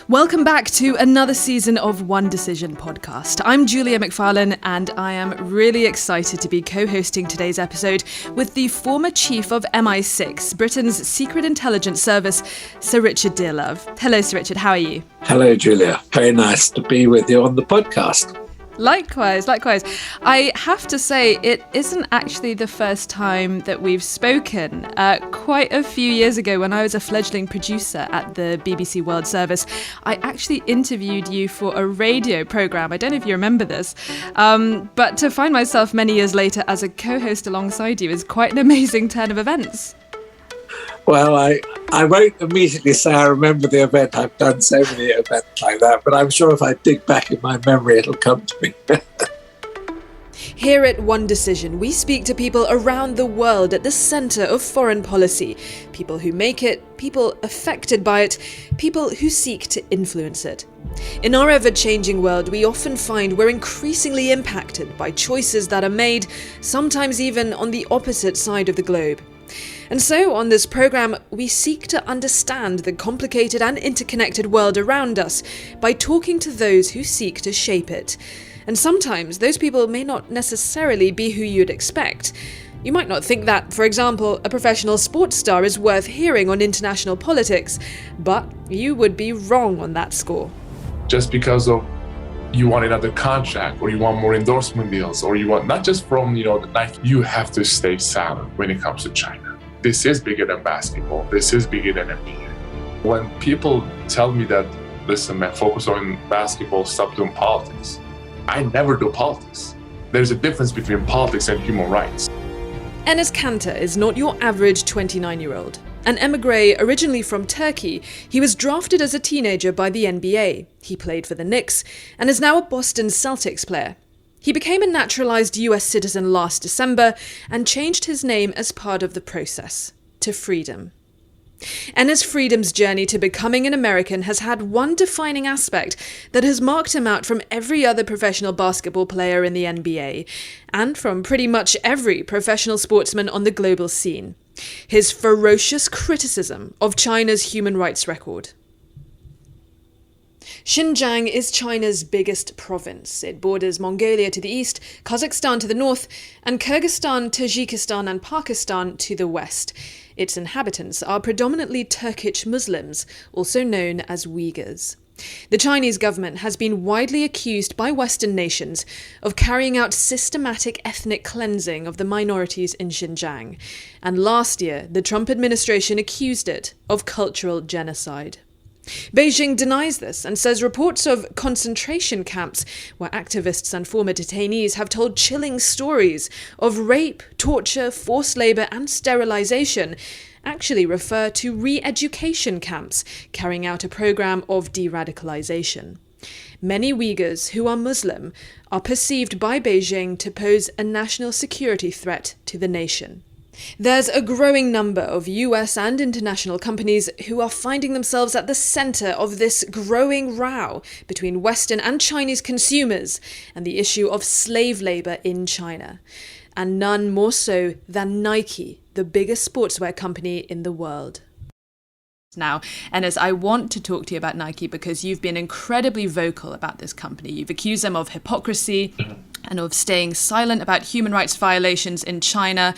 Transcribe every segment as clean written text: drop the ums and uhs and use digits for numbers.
Welcome back to another season of One Decision podcast. I'm Julia McFarlane, and I am really excited to be co-hosting today's episode with the former chief of MI6, Britain's secret intelligence service, Sir Richard Dearlove. Hello, Sir Richard. How are you? Hello, Julia. Very nice to be with you on the podcast. Likewise. I have to say, it isn't actually the first time that we've spoken. Quite a few years ago, when I was a fledgling producer at the BBC World Service, I actually interviewed you for a radio programme. I don't know if you remember this, but to find myself many years later as a co-host alongside you is quite an amazing turn of events. Well, I won't immediately say I remember the event. I've done so many events like that, but I'm sure if I dig back in my memory, it'll come to me. Here at One Decision, we speak to people around the world at the centre of foreign policy. People who make it, people affected by it, people who seek to influence it. In our ever-changing world, we often find we're increasingly impacted by choices that are made, sometimes even on the opposite side of the globe. And so, on this programme, we seek to understand the complicated and interconnected world around us by talking to those who seek to shape it. And sometimes those people may not necessarily be who you'd expect. You might not think that, for example, a professional sports star is worth hearing on international politics, but you would be wrong on that score. Just because of you want another contract, or you want more endorsement deals, or you want not just from the Nike, you have to stay silent when it comes to China. This is bigger than basketball. This is bigger than NBA. When people tell me that, listen, man, focus on basketball, stop doing politics, I never do politics. There's a difference between politics and human rights. Enes Kanter is not your average 29-year-old. An emigre originally from Turkey, he was drafted as a teenager by the NBA. He played for the Knicks and is now a Boston Celtics player. He became a naturalized US citizen last December and changed his name as part of the process to Freedom. Enes Freedom's journey to becoming an American has had one defining aspect that has marked him out from every other professional basketball player in the NBA, and from pretty much every professional sportsman on the global scene: his ferocious criticism of China's human rights record. Xinjiang is China's biggest province. It borders Mongolia to the east, Kazakhstan to the north, and Kyrgyzstan, Tajikistan and Pakistan to the west. Its inhabitants are predominantly Turkic Muslims, also known as Uyghurs. The Chinese government has been widely accused by Western nations of carrying out systematic ethnic cleansing of the minorities in Xinjiang, and last year the Trump administration accused it of cultural genocide. Beijing denies this and says reports of concentration camps where activists and former detainees have told chilling stories of rape, torture, forced labour and sterilisation actually refer to re-education camps carrying out a programme of de-radicalisation. Many Uyghurs who are Muslim are perceived by Beijing to pose a national security threat to the nation. There's a growing number of US and international companies who are finding themselves at the centre of this growing row between Western and Chinese consumers and the issue of slave labour in China. And none more so than Nike, the biggest sportswear company in the world. Now, Enes, I want to talk to you about Nike because you've been incredibly vocal about this company. You've accused them of hypocrisy and of staying silent about human rights violations in China.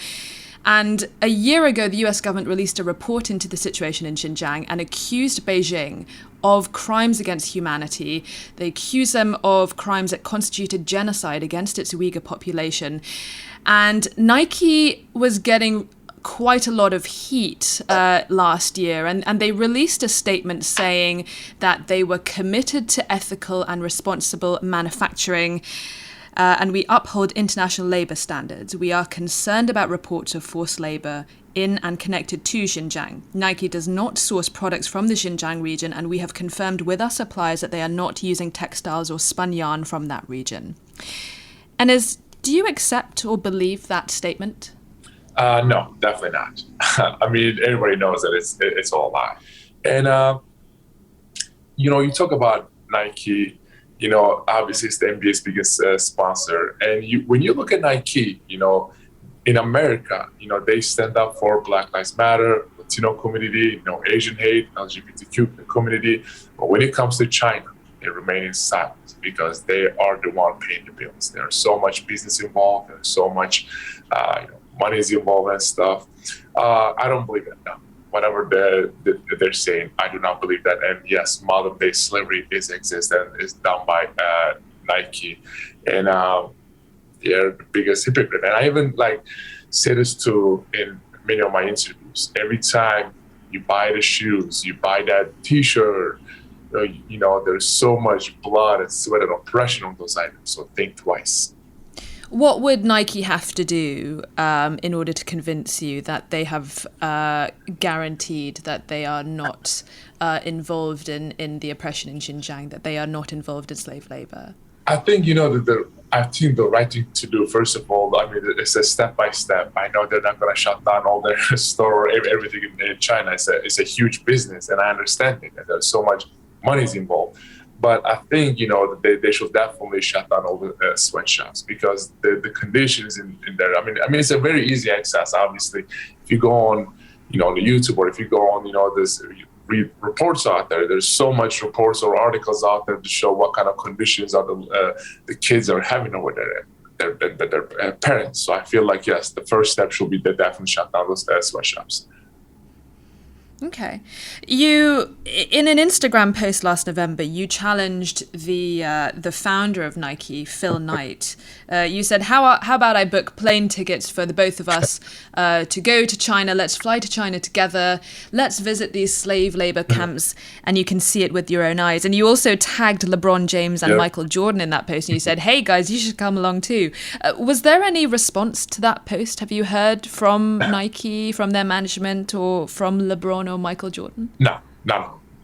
And a year ago, the US government released a report into the situation in Xinjiang and accused Beijing of crimes against humanity. They accused them of crimes that constituted genocide against its Uyghur population. And Nike was getting quite a lot of heat last year, and they released a statement saying that they were committed to ethical and responsible manufacturing, and we uphold international labour standards. We are concerned about reports of forced labour in and connected to Xinjiang. Nike does not source products from the Xinjiang region, and we have confirmed with our suppliers that they are not using textiles or spun yarn from that region. And do you accept or believe that statement? No, definitely not. I mean, everybody knows that it's all a lie. And, you talk about Nike, obviously it's the NBA's biggest sponsor. And when you look at Nike, in America, they stand up for Black Lives Matter, with Latino community, Asian hate, LGBTQ community. But when it comes to China, they remain in silence because they are the one paying the bills. There's so much business involved. There's so much money is involved and stuff. I don't believe it. No. Whatever they're saying, I do not believe that. And yes, modern day slavery exists and is done by Nike, and they're the biggest hypocrite. And I even say this too in many of my interviews. Every time you buy the shoes, you buy that T-shirt, there's so much blood and sweat and oppression on those items. So think twice. What would Nike have to do in order to convince you that they have guaranteed that they are not involved in the oppression in Xinjiang, that they are not involved in slave labor? I think, I think the right thing to do, first of all, it's a step by step. I know they're not going to shut down all their store, everything in China. It's a huge business, and I understand it. And there's so much money involved. But I think, they should definitely shut down all the sweatshops because the conditions in there. I mean, it's a very easy access. Obviously, if you go on, on the YouTube, or if you go on, this read reports out there. There's so much reports or articles out there to show what kind of conditions are the kids are having over there, their parents. So I feel like yes, the first step should be to definitely shut down those sweatshops. Okay. You, in an Instagram post last November, you challenged the founder of Nike, Phil Knight. You said, how about I book plane tickets for the both of us to go to China? Let's fly to China together. Let's visit these slave labor camps, and you can see it with your own eyes. And you also tagged LeBron James and Michael Jordan in that post, and you said, hey guys, you should come along too. Was there any response to that post? Have you heard from Nike, from their management, or from LeBron or Michael Jordan? No.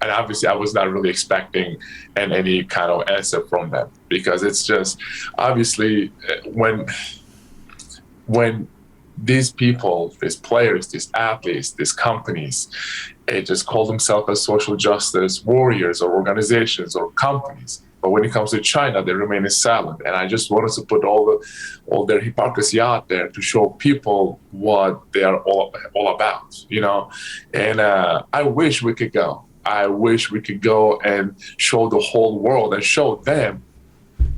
And obviously I was not really expecting any kind of answer from them, because it's just obviously when these people, these players, these athletes, these companies, they just call themselves as social justice warriors or organizations or companies. But when it comes to China, they remain silent. And I just wanted to put all their hypocrisy out there to show people what they are all about, And I wish we could go. I wish we could go and show the whole world and show them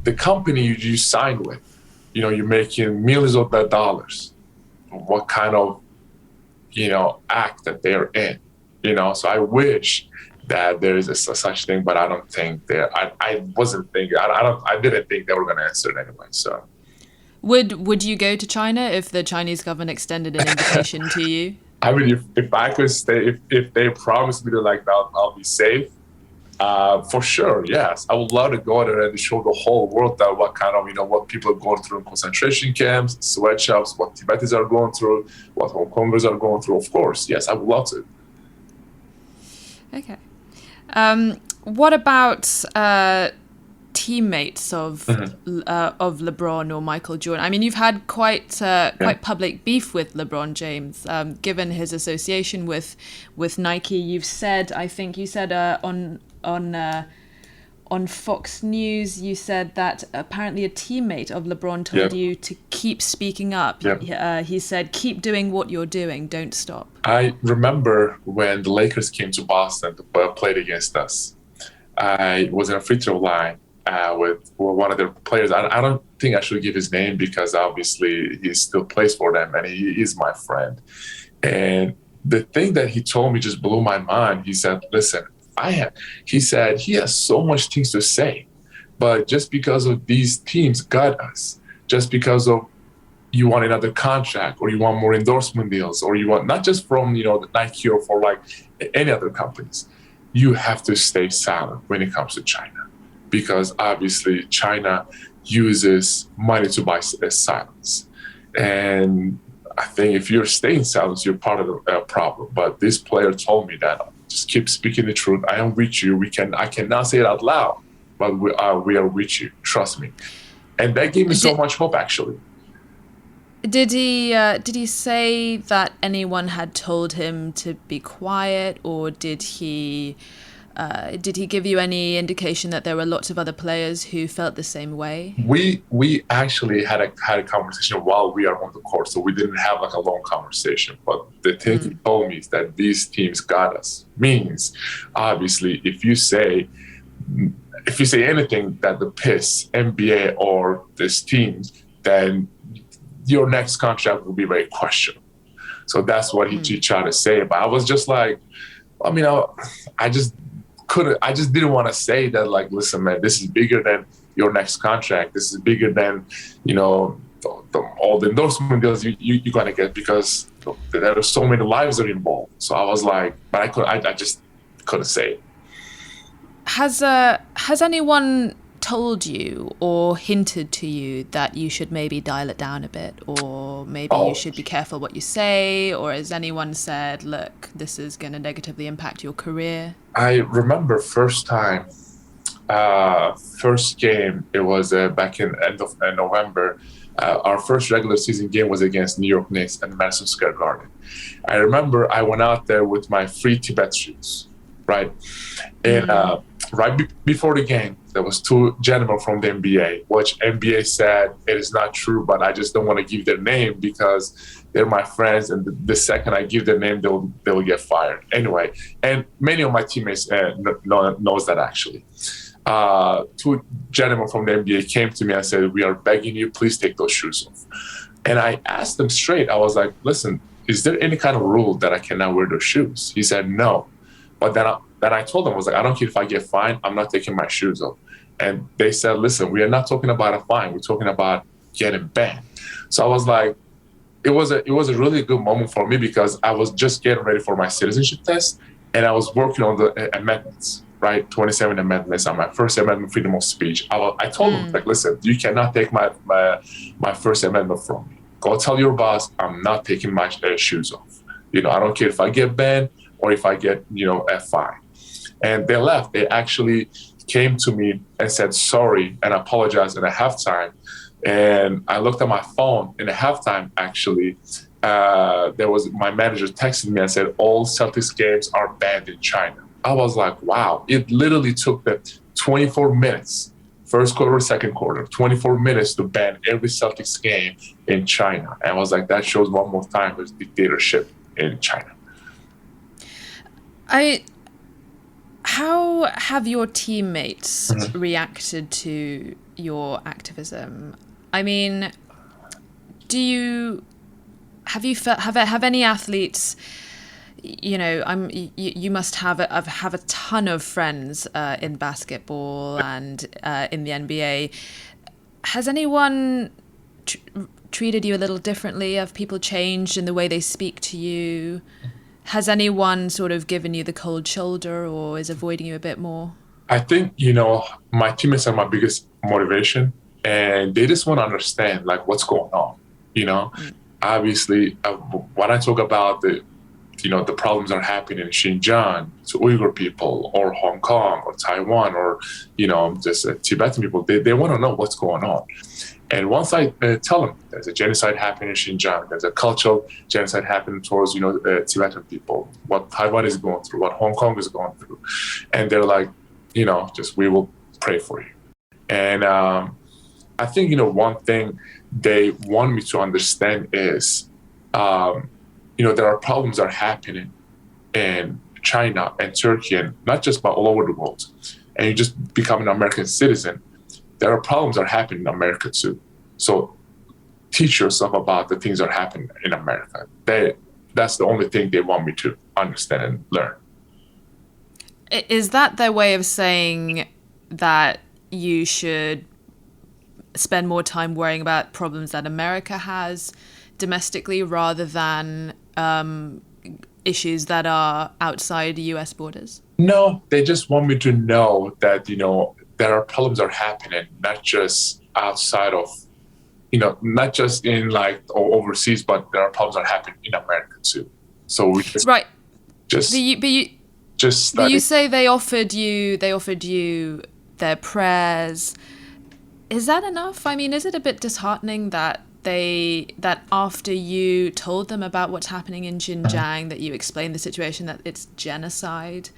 the company you signed with. You're making millions of dollars. What kind of, act that they're in, So I wish that there is a such thing, but I don't think I wasn't thinking. I didn't think they were going to answer it anyway. So, would you go to China if the Chinese government extended an invitation to you? I mean, if I could stay, if they promised me that I'll be safe, for sure, yes, I would love to go there and show the whole world that what kind of what people are going through in concentration camps, sweatshops, what Tibetans are going through, what Hong Kongers are going through. Of course, yes, I would love to. Okay. What about teammates of LeBron or Michael Jordan? I mean, you've had quite public beef with LeBron James, given his association with Nike. You've said, I think you said on Fox News, you said that apparently a teammate of LeBron told you to keep speaking up. He said, keep doing what you're doing, don't stop. I remember when the Lakers came to Boston to play against us. I was in a free throw line with one of their players. I don't think I should give his name because obviously he still plays for them and he is my friend. And the thing that he told me just blew my mind. He said, listen, he said he has so much things to say, but just because of these teams got us, just because of you want another contract or you want more endorsement deals or you want not just from the Nike or for any other companies, you have to stay silent when it comes to China, because obviously China uses money to buy silence. And I think if you're staying silent, you're part of the problem. But this player told me that just keep speaking the truth. I am with you. I cannot say it out loud, but we are with you. Trust me. And that gave me so much hope, actually. Did he say that anyone had told him to be quiet, or did he Did he give you any indication that there were lots of other players who felt the same way? We actually had a conversation while we are on the court, so we didn't have like a long conversation. But the thing he told me is that these teams got us. Means obviously, if you say anything that the PIS, NBA, or this team, then your next contract will be very questionable. So that's what he tried to say. But I was just like, I mean, I just didn't want to say that, like, listen, man, this is bigger than your next contract. This is bigger than, all the endorsement deals you're going to get, because there are so many lives that are involved. So I was like, but I just couldn't say it. Has anyone told you or hinted to you that you should maybe dial it down a bit, or maybe you should be careful what you say, or has anyone said, look, this is going to negatively impact your career? I remember first game, it was back in end of November. Our first regular season game was against New York Knicks at Madison Square Garden. I remember I went out there with my free Tibet shoes, right? And before the game, there was two gentlemen from the NBA, which NBA said it is not true, but I just don't want to give their name because they're my friends, and the second I give their name, they will get fired. Anyway, and many of my teammates knows that actually. Two gentlemen from the NBA came to me and said, we are begging you, please take those shoes off. And I asked them straight, I was like, listen, is there any kind of rule that I cannot wear those shoes? He said, no. But then I told them, I was like, I don't care if I get fined, I'm not taking my shoes off. And they said, listen, we are not talking about a fine, we're talking about getting banned. So I was like, it was a really good moment for me, because I was just getting ready for my citizenship test, and I was working on the amendments, right? 27 amendments on my first amendment, freedom of speech. I told them, like, listen, you cannot take my First Amendment from me. Go tell your boss I'm not taking my shoes off. I don't care if I get banned or if I get, a fine. And they left. They actually came to me and said sorry and apologized at a halftime. And I looked at my phone in a halftime, actually. There was my manager texted me and said, all Celtics games are banned in China. I was like, wow. It literally took them 24 minutes, first quarter, second quarter, 24 minutes to ban every Celtics game in China. And I was like, that shows one more time there's dictatorship in China. How have your teammates reacted to your activism? I mean, have any athletes, you must have a ton of friends in basketball and in the NBA. Has anyone treated you a little differently? Have people changed in the way they speak to you? Has anyone sort of given you the cold shoulder or is avoiding you a bit more? I think, my teammates are my biggest motivation, and they just want to understand, like, what's going on, Obviously, when I talk about the problems that are happening in Xinjiang to Uyghur people, or Hong Kong, or Taiwan, or, just Tibetan people, they want to know what's going on. And once I tell them there's a genocide happening in Xinjiang, there's a cultural genocide happening towards, Tibetan people, what Taiwan is going through, what Hong Kong is going through. And they're like, we will pray for you. And I think, one thing they want me to understand is, there are problems that are happening in China and Turkey, and not just but all over the world. And you just become an American citizen, there are problems that are happening in America too. So teach yourself about the things that are happening in America. That's the only thing they want me to understand and learn. Is that their way of saying that you should spend more time worrying about problems that America has domestically rather than issues that are outside US borders? No, they just want me to know that, there are problems that are happening, not just outside of, not just in or overseas, but there are problems that are happening in America too. So we just, right. But you say they offered you their prayers. Is that enough? I mean, is it a bit disheartening that that after you told them about what's happening in Xinjiang, that you explained the situation, that it's genocide.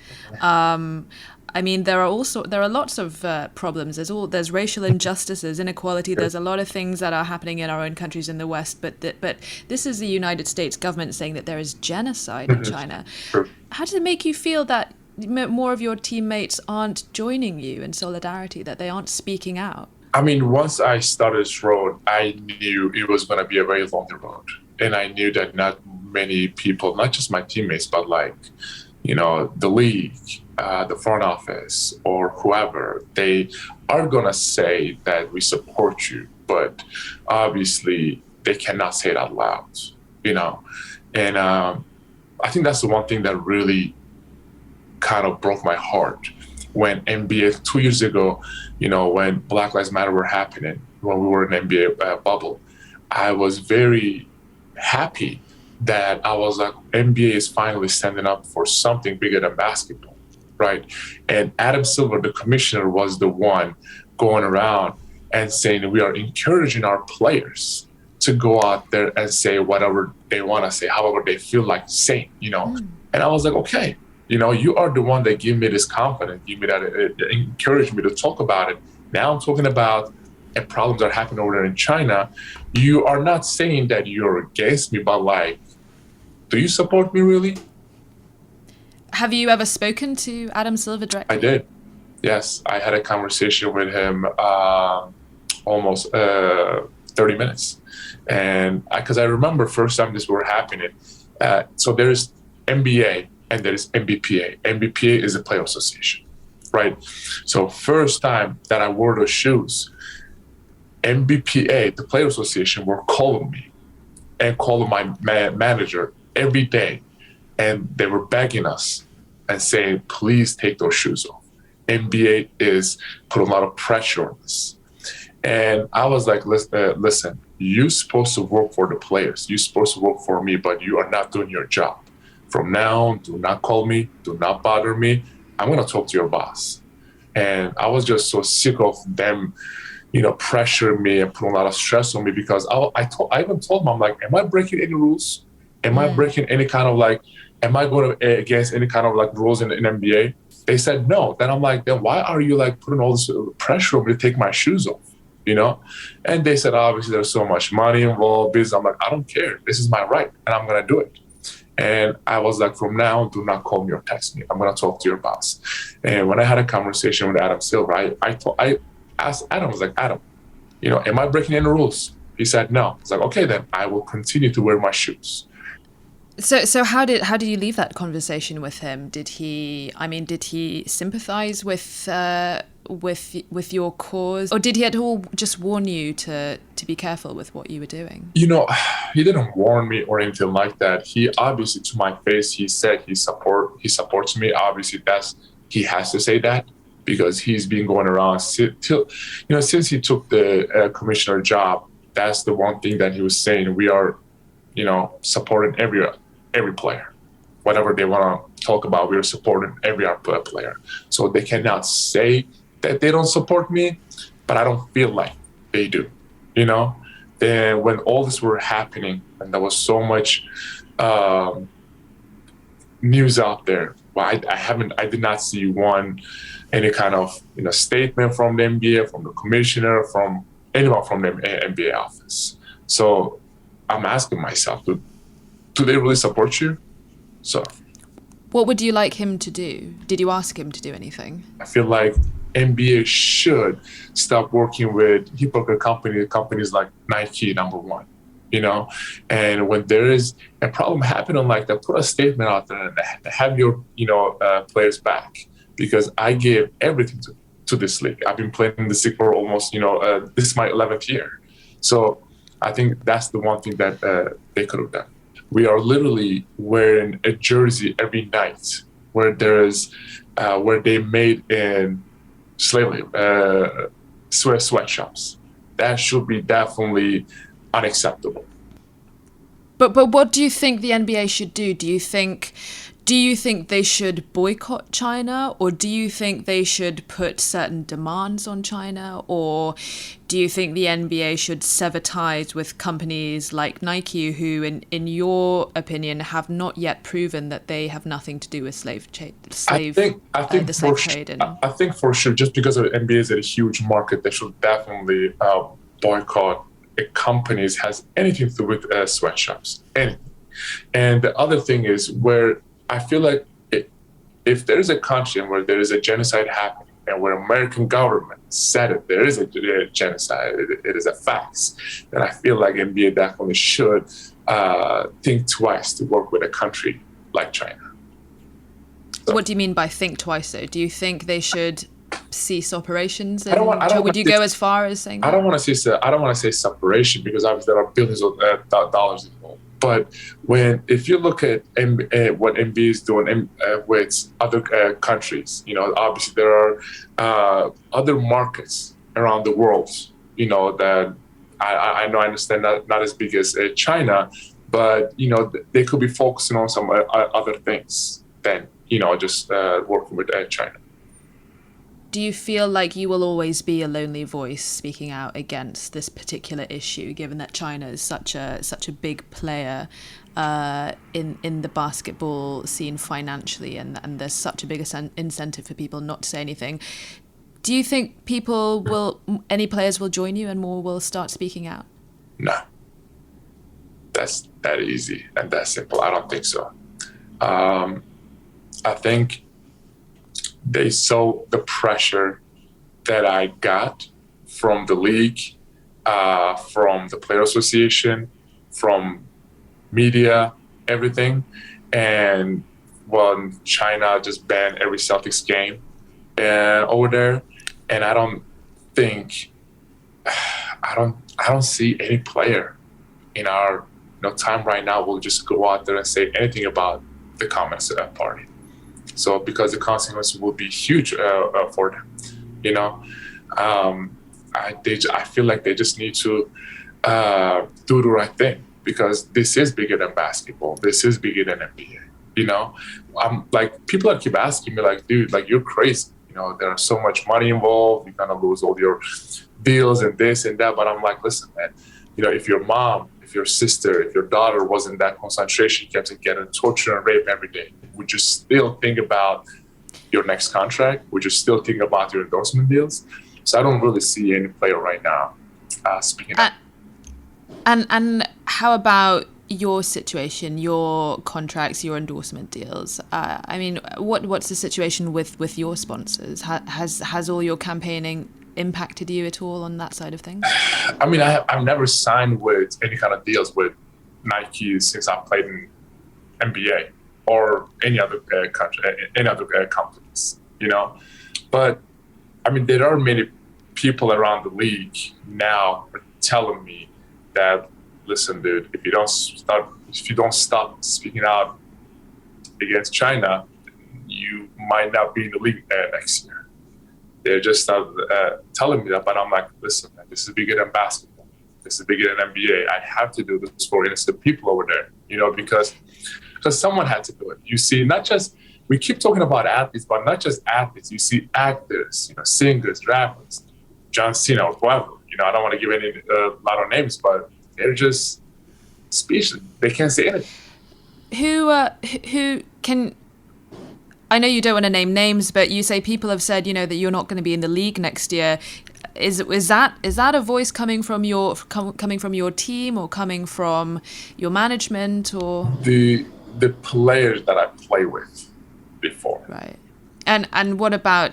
I mean, there are lots of problems. There's racial injustices, inequality. There's a lot of things that are happening in our own countries in the West. But this is the United States government saying that there is genocide in China. How does it make you feel that more of your teammates aren't joining you in solidarity, that they aren't speaking out? I mean, once I started this road, I knew it was going to be a very long road. And I knew that not many people, not just my teammates, but the league, the front office, or whoever, they are going to say that we support you. But obviously, they cannot say it out loud, And I think that's the one thing that really kind of broke my heart when NBA 2 years ago, when Black Lives Matter were happening, when we were in NBA bubble, I was very happy that I was like, NBA is finally standing up for something bigger than basketball, right? And Adam Silver, the commissioner, was the one going around and saying we are encouraging our players to go out there and say whatever they want to say, however they feel like saying, And I was like, okay, you are the one that gave me this confidence, give me that, encouraged me to talk about it. Now I'm talking about problems that are happening over there in China. You are not saying that you're against me, but do you support me really? Have you ever spoken to Adam Silver directly? I did. Yes, I had a conversation with him almost 30 minutes. And because I remember first time this were happening. So there's NBA and there is MBPA. MBPA is a player association, right? So first time that I wore those shoes, MBPA, the player association, were calling me and calling my manager every day. And they were begging us and saying, please take those shoes off. NBA is putting a lot of pressure on us. And I was like, listen, you're supposed to work for the players. You're supposed to work for me, but you are not doing your job. From now on, do not call me. Do not bother me. I'm going to talk to your boss. And I was just so sick of them, pressuring me and putting a lot of stress on me because I even told them, I'm like, am I breaking any rules? Am I breaking any kind of am I going against any kind of rules in NBA? They said no. Then I'm like, then why are you putting all this pressure on me to take my shoes off? And they said, obviously there's so much money involved. I'm like, I don't care. This is my right and I'm going to do it. And I was like, from now on, do not call me or text me. I'm going to talk to your boss. And when I had a conversation with Adam Silver, I asked Adam, I was like, Adam, am I breaking any rules? He said, no. I was like, okay, then I will continue to wear my shoes. So how did you leave that conversation with him? Did he sympathize with your cause, or did he at all just warn you to be careful with what you were doing? He didn't warn me or anything like that. He obviously, to my face, he said he supports me. Obviously, he has to say that because he's been going around since he took the commissioner job. That's the one thing that he was saying. We are, supporting every player. Whatever they want to talk about, we're supporting every player. So they cannot say that they don't support me, but I don't feel like they do, Then when all this were happening and there was so much news out there, I did not see any kind of statement from the NBA, from the commissioner, from anyone from the NBA office. So I'm asking myself, do they really support you? So what would you like him to do? Did you ask him to do anything? I feel like NBA should stop working with hypocrite companies like Nike, number one, and when there is a problem happening like that, put a statement out there and have your, players back, because I gave everything to this league. I've been playing in this league for almost, this is my 11th year. So I think that's the one thing that they could have done. We are literally wearing a jersey every night where they made in slavery, sweatshops. That should be definitely unacceptable. But what do you think the NBA should do? Do you think Do you think they should boycott China, or do you think they should put certain demands on China, or do you think the NBA should sever ties with companies like Nike, who, in your opinion, have not yet proven that they have nothing to do with the slave trade? I think for sure, just because the NBA is a huge market, they should definitely boycott companies has anything to do with sweatshops. Anything. And the other thing is where I feel like if there is a country where there is a genocide happening and where American government said it, there is a genocide, it is a fact, then I feel like NBA definitely should think twice to work with a country like China. So, what do you mean by think twice, though? Do you think they should cease operations? Would you go as far as saying that? I don't want to say separation, because obviously there are billions of dollars involved. But if you look at what NBA is doing with other countries, obviously there are other markets around the world, that I understand not as big as China, but they could be focusing on some other things than just working with China. Do you feel like you will always be a lonely voice speaking out against this particular issue, given that China is such a big player in the basketball scene financially, and there's such a big incentive for people not to say anything? Do you think any players will join you and more will start speaking out? No. That's that easy and that simple. I don't think so. I think they saw the pressure that I got from the league, from the player association, from media, everything. And when China just banned every Celtics game over there, and I don't see any player in our time right now will just go out there and say anything about the Communist Party. So because the consequences will be huge for them, I feel like they just need to do the right thing, because this is bigger than basketball. This is bigger than NBA. I'm like, people keep asking me like, dude, like, you're crazy. There's so much money involved. You're gonna lose all your deals and this and that. But I'm like, listen, man. If your mom, if your sister, if your daughter was in that concentration camp and getting tortured and raped every day, would you still think about your next contract? Would you still think about your endorsement deals? So I don't really see any player right now speaking up. And how about your situation, your contracts, your endorsement deals? What's the situation with your sponsors? Has all your campaigning impacted you at all on that side of things? I've never signed with any kind of deals with Nike since I played in NBA or any other country, any other companies, But there are many people around the league now telling me that, listen, dude, if you don't stop speaking out against China, you might not be in the league next year. They're just telling me that, but I'm like, listen, man, this is bigger than basketball. This is bigger than NBA. I have to do this for innocent people over there, because someone had to do it. You see, we keep talking about athletes, but not just athletes. You see actors, singers, rappers, John Cena or whoever. I don't want to give any lot of names, but they're just speechless. They can't say anything. Who can? I know you don't want to name names, but you say people have said, that you're not going to be in the league next year. Is that a voice coming from your team, or coming from your management, or the players that I play with before? Right. And what about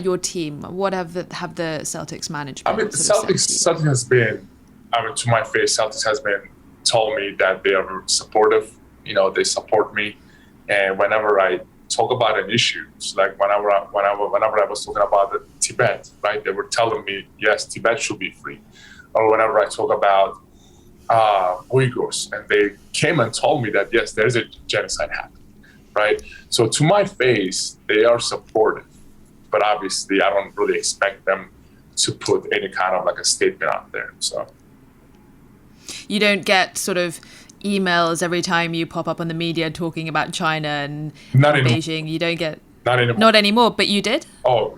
your team? What have the Celtics management? Celtics has been, to my face, Celtics has been told me that they are supportive. They support me, and whenever I talk about an issue, like whenever I was talking about the Tibet, right? They were telling me, yes, Tibet should be free. Or whenever I talk about Uyghurs, and they came and told me that, yes, there's a genocide happening, right? So to my face, they are supportive, but obviously I don't really expect them to put any kind of like a statement out there. So you don't get sort of emails every time you pop up on the media talking about China and Not anymore. Beijing? You don't get... Not anymore. Not anymore, but you did? Oh,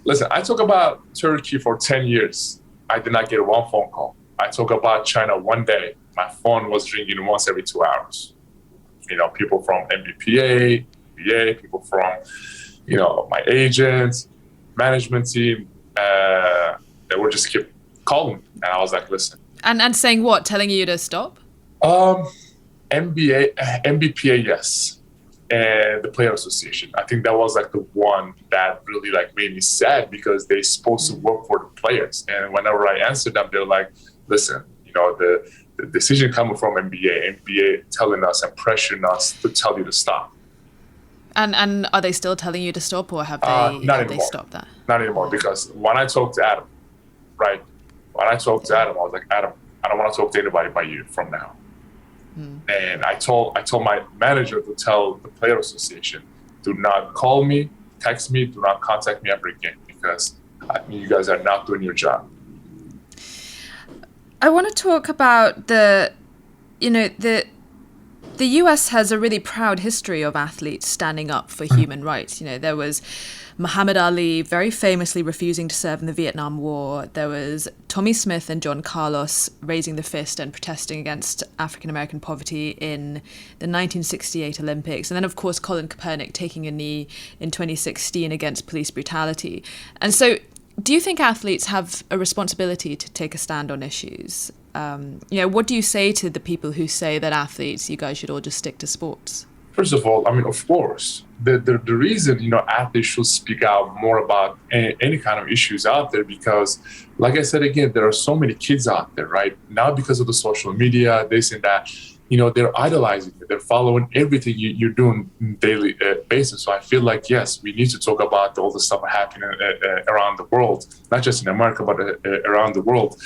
listen, I talk about Turkey for 10 years. I did not get one phone call. I talk about China one day. My phone was ringing once every 2 hours. People from MBPA, BA, people from, my agents, management team, they would just keep calling me. And I was like, listen. And saying what? Telling you to stop? MBPA, yes. And the Player Association. I think that was like the one that really like made me sad because they're supposed to work for the players. And whenever I answered them, they're like, listen, the decision coming from NBA telling us and pressuring us to tell you to stop. And are they still telling you to stop, or have they stopped that? Not anymore, because when I talked to Adam, I was like, Adam, I don't want to talk to anybody but you from now. And I told my manager to tell the Player Association, do not call me, text me, do not contact me ever again, because you guys are not doing your job. I want to talk about the US has a really proud history of athletes standing up for human rights. There was Muhammad Ali very famously refusing to serve in the Vietnam War. There was Tommy Smith and John Carlos raising the fist and protesting against African-American poverty in the 1968 Olympics. And then, of course, Colin Kaepernick taking a knee in 2016 against police brutality. And so do you think athletes have a responsibility to take a stand on issues? What do you say to the people who say that athletes, you guys should all just stick to sports? First of all, of course, the reason, athletes should speak out more about any kind of issues out there, because, like I said, again, there are so many kids out there, right? Now, because of the social media, this and that, they're idolizing you. They're following everything you're doing on a daily basis. So I feel like, yes, we need to talk about all the stuff happening around the world, not just in America, but around the world.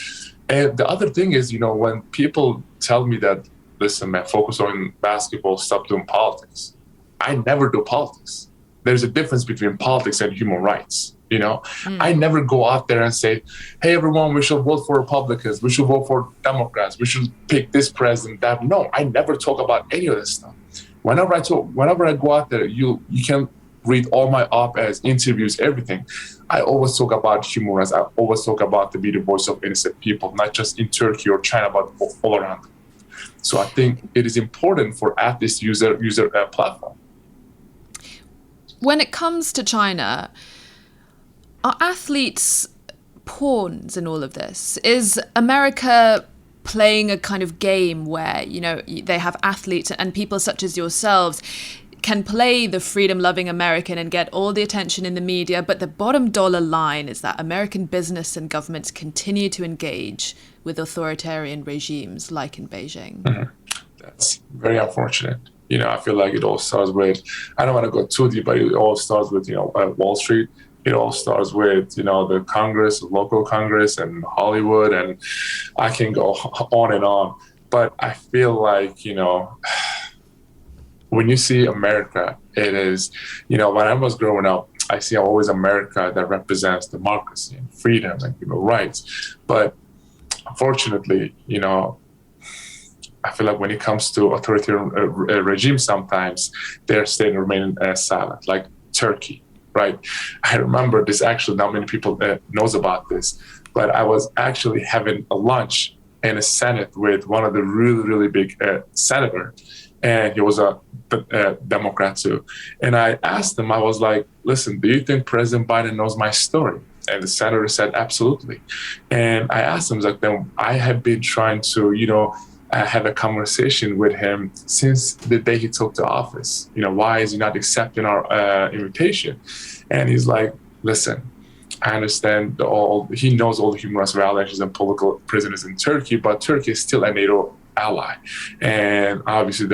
And the other thing is, when people tell me that, listen, man, focus on basketball, stop doing politics. I never do politics. There's a difference between politics and human rights. I never go out there and say, hey, everyone, we should vote for Republicans. We should vote for Democrats. We should pick this president, that. No, I never talk about any of this stuff. Whenever I go out there, you can read all my op-eds, interviews, everything. I always talk about human rights. I always talk about to be the voice of innocent people, not just in Turkey or China, but all around. So I think it is important for athletes to use their platform. When it comes to China, are athletes pawns in all of this? Is America playing a kind of game where, they have athletes and people such as yourselves can play the freedom-loving American and get all the attention in the media, but the bottom dollar line is that American business and governments continue to engage with authoritarian regimes like in Beijing? Mm-hmm. That's very unfortunate. I feel like it all starts with, I don't want to go too deep, but it all starts with, Wall Street. It all starts with, the Congress, local Congress, and Hollywood, and I can go on and on. But I feel like, when you see America, it is, when I was growing up, I see always America that represents democracy and freedom and human rights. But unfortunately, I feel like when it comes to authoritarian regimes, sometimes they're staying remaining silent, like Turkey, right? I remember this, actually, not many people knows about this, but I was actually having a lunch in a Senate with one of the really, really big senator, and he was a Democrat too. And I asked him, I was like, listen, do you think President Biden knows my story? And the senator said, absolutely. And I asked him, then I have been trying to, have a conversation with him since the day he took the office. Why is he not accepting our invitation? And he's like, listen, I understand he knows all the human rights violations and political prisoners in Turkey, but Turkey is still a NATO ally. And obviously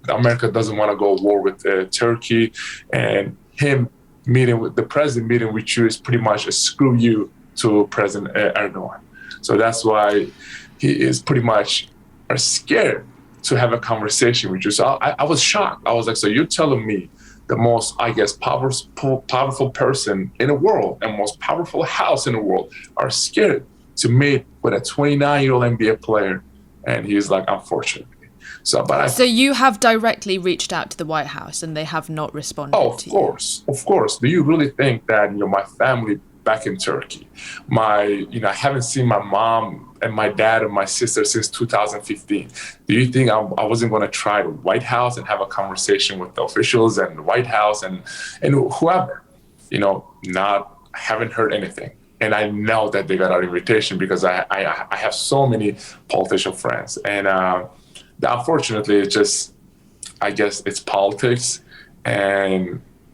America doesn't want to go to war with Turkey, and him meeting with the president, meeting with you is pretty much a screw you to President Erdogan. So that's why he is pretty much scared to have a conversation with you. So I was shocked. I was like, so you're telling me the most, I guess, powerful person in the world and most powerful house in the world are scared to meet with a 29-year-old NBA player? And he's like, unfortunately. So you have directly reached out to the White House and they have not responded to you? Of course. Do you really think that, my family back in Turkey, I haven't seen my mom and my dad and my sister since 2015. Do you think I wasn't going to try the White House and have a conversation with the officials and the White House and whoever? Haven't heard anything. And I know that they got our invitation because I have so many politician friends. And unfortunately, I guess it's politics.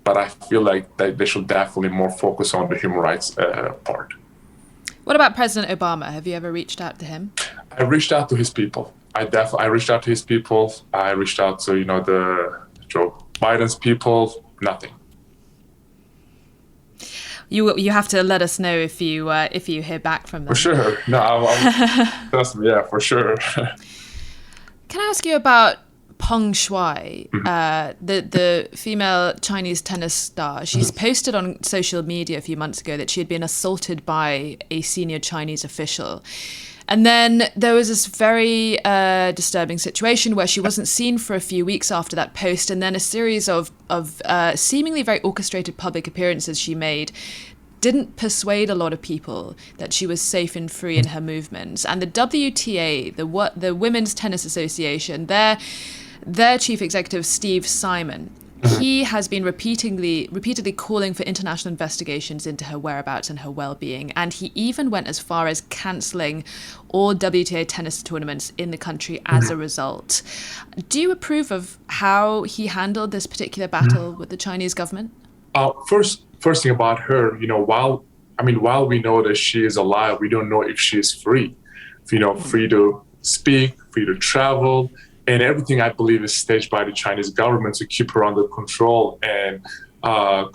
But I feel like they should definitely more focus on the human rights part. What about President Obama? Have you ever reached out to him? I reached out to his people. I reached out to his people. I reached out to, the Joe Biden's people. Nothing. You have to let us know if you hear back from them. For sure. No, trust me. Yeah, for sure. Can I ask you about Peng Shuai, the female Chinese tennis star? She's posted on social media a few months ago that she had been assaulted by a senior Chinese official. And then there was this very disturbing situation where she wasn't seen for a few weeks after that post, and then a series of seemingly very orchestrated public appearances she made didn't persuade a lot of people that she was safe and free in her movements. And the WTA, the Women's Tennis Association, their chief executive, Steve Simon, he has been repeatedly calling for international investigations into her whereabouts and her well-being. And he even went as far as cancelling all WTA tennis tournaments in the country as a result. Do you approve of how he handled this particular battle with the Chinese government? First thing about her, while we know that she is alive, we don't know if she is free. Free to speak, free to travel. And everything, I believe, is staged by the Chinese government to keep her under control and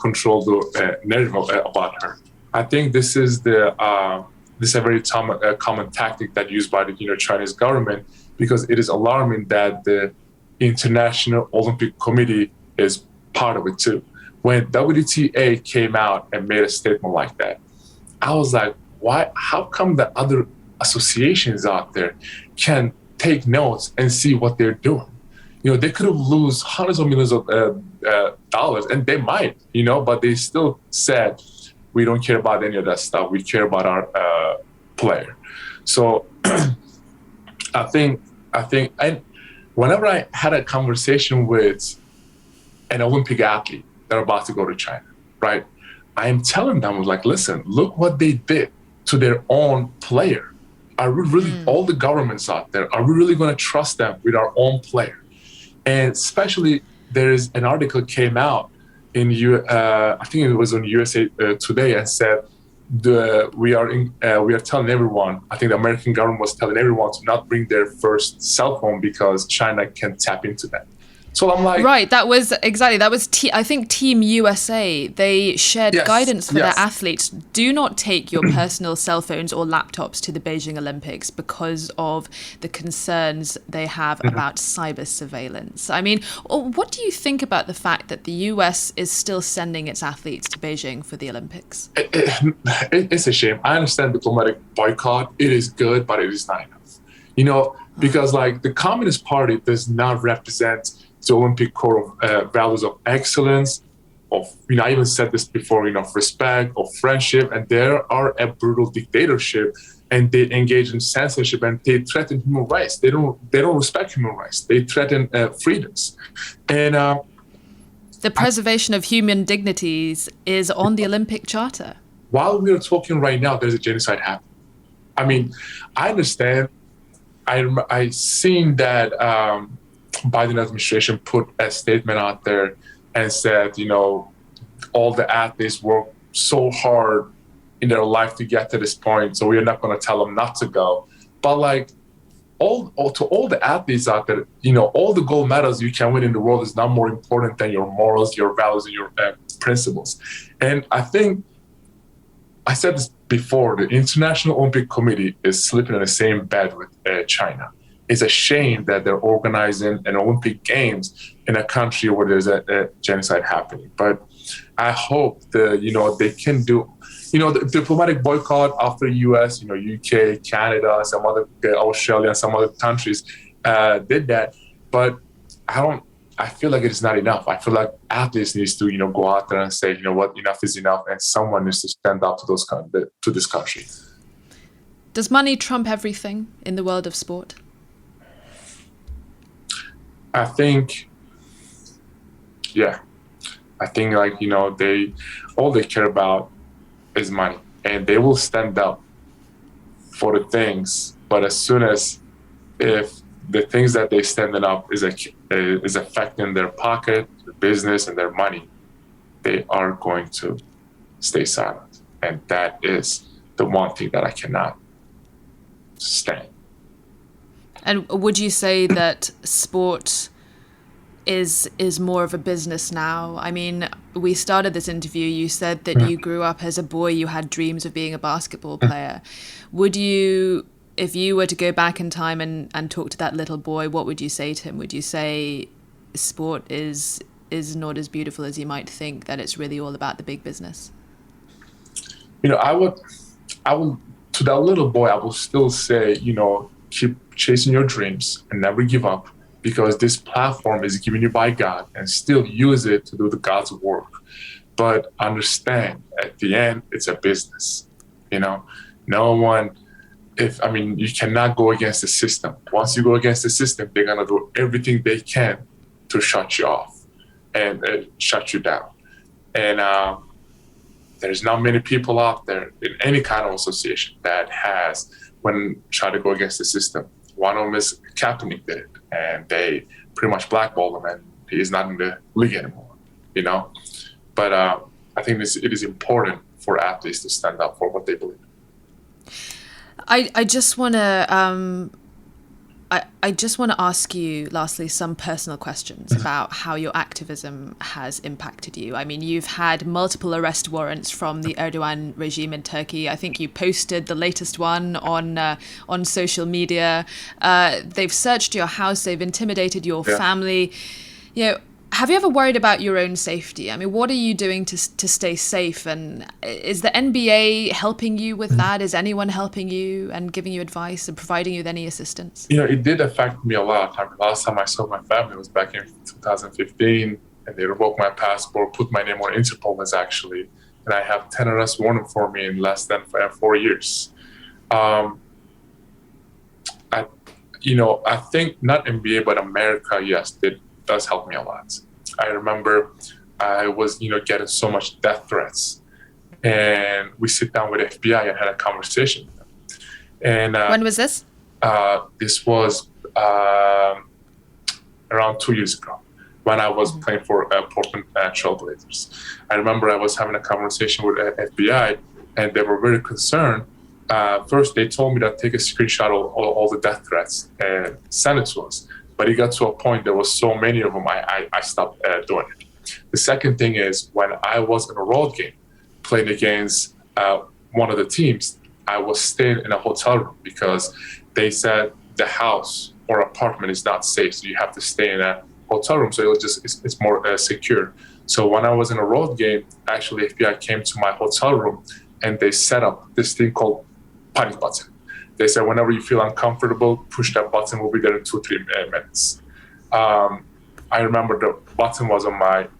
control the narrative about her. I think this is a very common tactic that used by the Chinese government, because it is alarming that the International Olympic Committee is part of it too. When WTA came out and made a statement like that, I was like, why? How come the other associations out there can take notes and see what they're doing? They could have lose hundreds of millions of dollars, and they might, but they still said, we don't care about any of that stuff. We care about our player. So I think, and whenever I had a conversation with an Olympic athlete that are about to go to China, right? I am telling them, like, listen, look what they did to their own player. Are we really, all the governments out there, are we really going to trust them with our own player? And especially, there is an article came out in I think it was on USA Today, and said we are telling everyone. I think the American government was telling everyone to not bring their first cell phone because China can tap into that. So I'm like, right. That was I think Team USA. They shared guidance for their athletes. Do not take your personal cell phones or laptops to the Beijing Olympics because of the concerns they have about cyber surveillance. I mean, what do you think about the fact that the US is still sending its athletes to Beijing for the Olympics? It's a shame. I understand diplomatic boycott. It is good, but it is not enough. Because like the Communist Party does not represent the Olympic core of values of excellence, I even said this before, of respect, of friendship, and they are a brutal dictatorship, and they engage in censorship, and they threaten human rights. They don't respect human rights. They threaten freedoms, and the preservation of human dignities is on the Olympic Charter. While we are talking right now, there's a genocide happening. I mean, I understand. I seen that. Biden administration put a statement out there and said, all the athletes work so hard in their life to get to this point, so we're not going to tell them not to go. But like, all the athletes out there, all the gold medals you can win in the world is not more important than your morals, your values, and your principles. And I think I said this before: the International Olympic Committee is sleeping in the same bed with China. It's a shame that they're organizing an Olympic Games in a country where there's a genocide happening. But I hope they can do, the diplomatic boycott after US, UK, Canada, some other Australia, some other countries did that. But I feel like it is not enough. I feel like athletes needs to, go out there and say, you know what, enough is enough, and someone needs to stand up to this country. Does money trump everything in the world of sport? I think, yeah. I think all they care about is money, and they will stand up for the things. But as soon as if the things that they standing up is affecting their pocket, their business, and their money, they are going to stay silent. And that is the one thing that I cannot stand. And would you say that sport is more of a business now? I mean, we started this interview, you said that you grew up as a boy, you had dreams of being a basketball player. Would you, if you were to go back in time and talk to that little boy, what would you say to him? Would you say sport is not as beautiful as you might think, that it's really all about the big business? I would, to that little boy, I will still say, keep chasing your dreams and never give up, because this platform is given you by God, and still use it to do the God's work. But understand, at the end, it's a business. No one, you cannot go against the system. Once you go against the system, they're going to do everything they can to shut you off and shut you down. And there's not many people out there in any kind of association that has, when try to go against the system. One of them is Kaepernick did it, and they pretty much blackballed him, and he is not in the league anymore, But I think it is important for athletes to stand up for what they believe. I just want to I just want to ask you, lastly, some personal questions about how your activism has impacted you. I mean, you've had multiple arrest warrants from the Erdogan regime in Turkey. I think you posted the latest one on social media. They've searched your house. They've intimidated your family. Have you ever worried about your own safety? I mean, what are you doing to stay safe? And is the NBA helping you with that? Is anyone helping you and giving you advice and providing you with any assistance? It did affect me a lot. Last time I saw my family was back in 2015, and they revoked my passport, put my name on Interpol list, actually. And I have 10 arrests warrant for me in less than 4 years. I think not NBA, but America, yes, it does help me a lot. I remember I was, getting so much death threats, and we sit down with FBI and had a conversation with them. And when was this? This was around 2 years ago, when I was playing for Portland Trailblazers. I remember I was having a conversation with FBI, and they were very concerned. First, they told me to take a screenshot of all the death threats and send it to us. But it got to a point, there was so many of them, I stopped doing it. The second thing is, when I was in a road game playing against one of the teams, I was staying in a hotel room because they said the house or apartment is not safe, so you have to stay in a hotel room, so it's more secure. So when I was in a road game, actually FBI came to my hotel room and they set up this thing called panic button. They said, whenever you feel uncomfortable, push that button. We'll be there in 2-3 minutes. I remember the button was right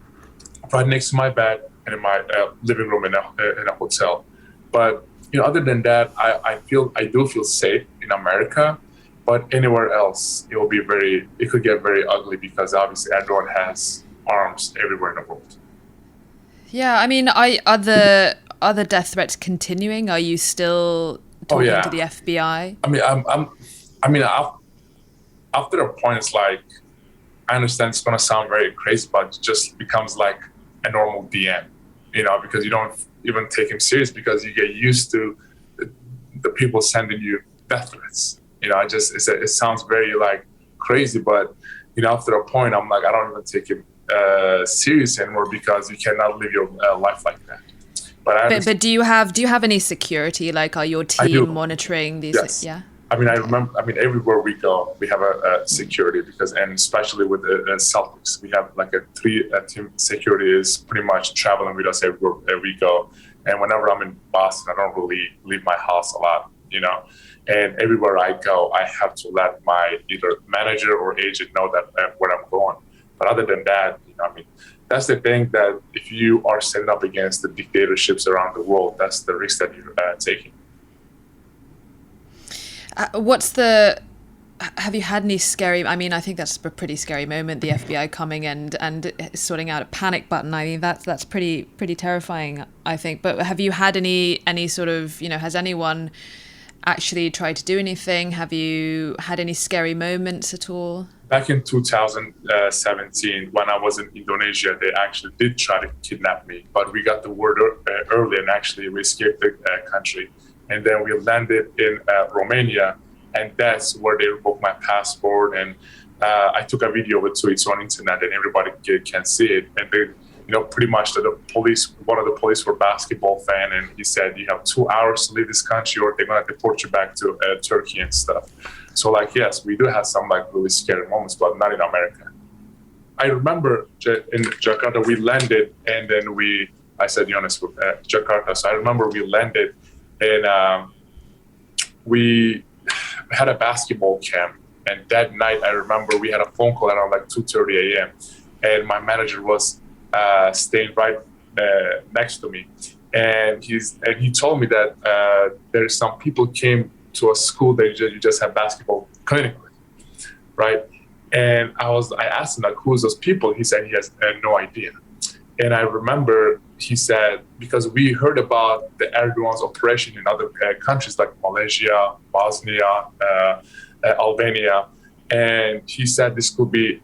next to my bed and in my living room in a hotel. But other than that, I do feel safe in America. But anywhere else, it could get very ugly, because obviously everyone has arms everywhere in the world. Yeah, I mean, are the death threats continuing? Are you still talking to the FBI? After a point, it's like, I understand it's going to sound very crazy, but it just becomes like a normal DM, because you don't even take him serious, because you get used to the people sending you death threats. It sounds very crazy, but after a point, I'm like, I don't even take him serious anymore, because you cannot live your life like that. But do you have any security? Are your team monitoring these? Yes. Yeah. Everywhere we go, we have a security, and especially with the Celtics, we have a team security is pretty much traveling with us everywhere we go. And whenever I'm in Boston, I don't really leave my house a lot, And everywhere I go, I have to let my either manager or agent know that where I'm going. But other than that, that's the thing, that if you are setting up against the dictatorships around the world, that's the risk that you're taking. Have you had any scary, I think that's a pretty scary moment, the FBI coming and sorting out a panic button. That's pretty terrifying, I think. But have you had any sort of, has anyone actually tried to do anything? Have you had any scary moments at all? Back in 2017, when I was in Indonesia, they actually did try to kidnap me, but we got the word early, and actually we escaped the country. And then we landed in Romania, and that's where they revoked my passport. And I took a video of it, so it's on internet and everybody can see it. And they, pretty much one of the police were a basketball fan, and he said, you have 2 hours to leave this country or they're going to deport you back to Turkey and stuff. So yes, we do have some really scary moments, but not in America. I remember in Jakarta, we landed, and then I said Jonas, Jakarta. So I remember we landed, and we had a basketball camp. And that night, I remember we had a phone call around 2:30 a.m. And my manager was staying right next to me. And he told me that there's some people came to a school that you just have basketball clinic with, right? And I asked him, who is those people? He said he has no idea. And I remember he said, because we heard about the Erdogan's operation in other countries like Malaysia, Bosnia, Albania. And he said this could be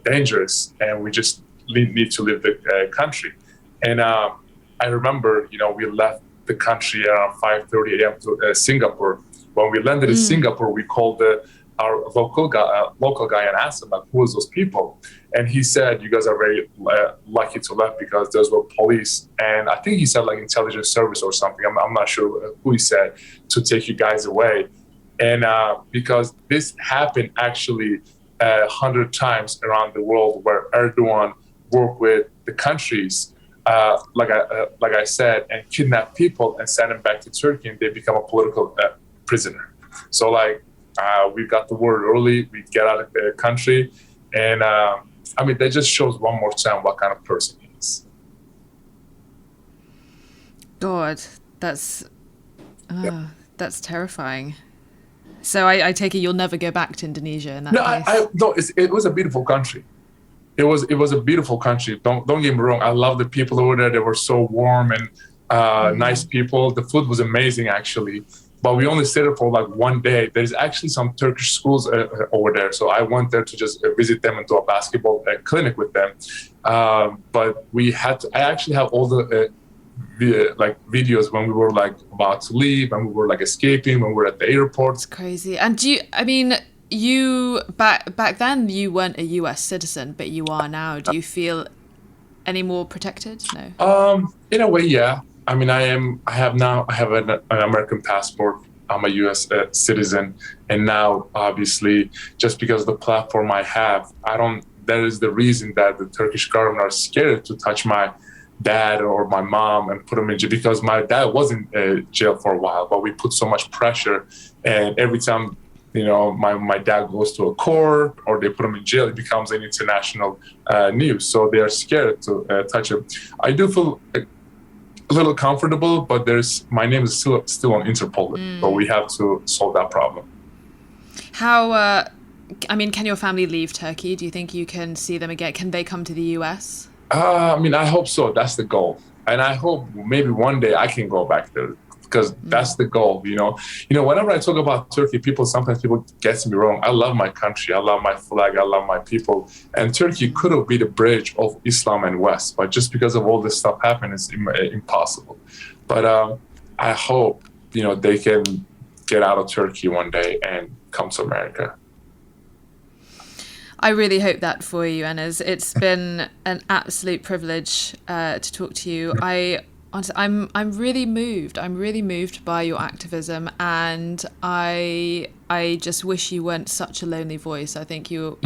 dangerous, and we just need to leave the country. And I remember, we left the country around 5:30 a.m. to Singapore. When we landed in Singapore, we called our local guy and asked him, who is those people? And he said, you guys are very lucky to left because those were police. And I think he said intelligence service or something. I'm not sure who he said, to take you guys away. And because this happened actually 100 times around the world, where Erdogan worked with the countries, like I said, and kidnap people and send them back to Turkey, and they become a political prisoner. So we got the word early, we get out of the country, and that just shows one more time what kind of person he is. God, that's terrifying. So I take it you'll never go back to Indonesia in that case? No, it was a beautiful country. It was a beautiful country. Don't get me wrong. I love the people over there. They were so warm and nice people. The food was amazing, actually. But we only stayed there for 1 day. There's actually some Turkish schools over there. So I went there to just visit them and do a basketball clinic with them. But I actually have all the videos when we were about to leave, and we were escaping, when we were at the airport. It's crazy. And you back then you weren't a US citizen, but you are now. Do you feel any more protected? No. In a way, yeah. I have an American passport. I'm a US citizen, and now obviously just because of the platform I have, that is the reason that the Turkish government are scared to touch my dad or my mom and put them in jail, because my dad was in jail for a while, but we put so much pressure, and every time my dad goes to a court or they put him in jail, it becomes an international news. So they are scared to touch him. I do feel a little comfortable, but my name is still on Interpol, so we have to solve that problem. How can your family leave Turkey? Do you think you can see them again? Can they come to the US? I hope so. That's the goal. And I hope maybe one day I can go back there, because that's the goal, Whenever I talk about Turkey, sometimes people get me wrong. I love my country. I love my flag. I love my people. And Turkey could have been the bridge of Islam and West, but just because of all this stuff happening, it's impossible. But I hope, they can get out of Turkey one day and come to America. I really hope that for you, Enes. It's been an absolute privilege to talk to you. I'm really moved. I'm really moved by your activism, and I just wish you weren't such a lonely voice. I think you're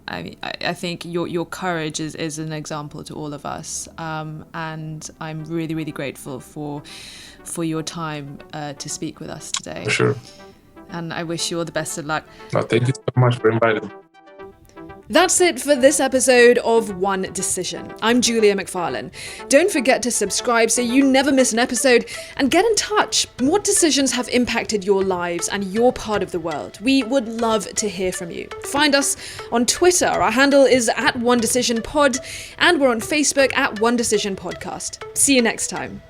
I think your courage is an example to all of us, and I'm really, really grateful for your time to speak with us today. For sure. And I wish you all the best of luck. No, thank you so much for inviting me. That's it for this episode of One Decision. I'm Julia McFarlane. Don't forget to subscribe so you never miss an episode, and get in touch. What decisions have impacted your lives and your part of the world? We would love to hear from you. Find us on Twitter. Our handle is @OneDecisionPod, and we're on Facebook @OneDecisionPodcast. See you next time.